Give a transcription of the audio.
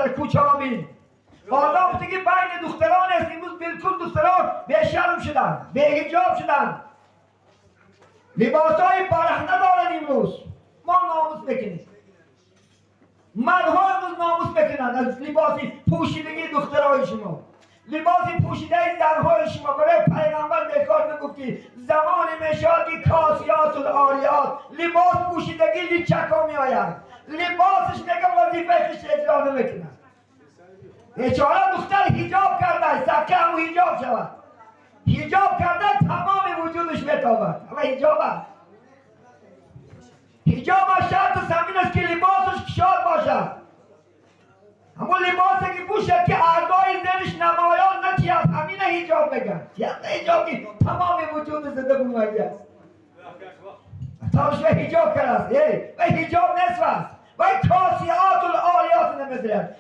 در کوچه ها بین حالا وقتی که بین دختران است امروز بالکل دختران به شرم شدن به حجاب شدن لباس های برهنه دارن امروز ما ناموس بکنیم مردها امروز ناموس بکنن از لباسی پوشیدگی دخترهای شما لباسی پوشیده زنهای شما برای پیغمبر بکار میگفتی زمان مشاهدی کاسیات و آریات لباس پوشیدگی لیچکا می آید لباسش نگه وظیفه خش اجرا نمیکنن بیچاره دختر حجاب کرده سکه همو حجاب شود حجاب کرده تمام وجودش بتابد اما حجاب است حجاب شرط زمین است که لباسش کشاد باشد همون لباسی که پوشد که اعضای زنش نمایان نتید همین حجاب بگن حجاب که تمام وجود زنده بومایی است تاش به حجاب کرد است و حجاب نصف است و کاسیات و آلیات نمیذارد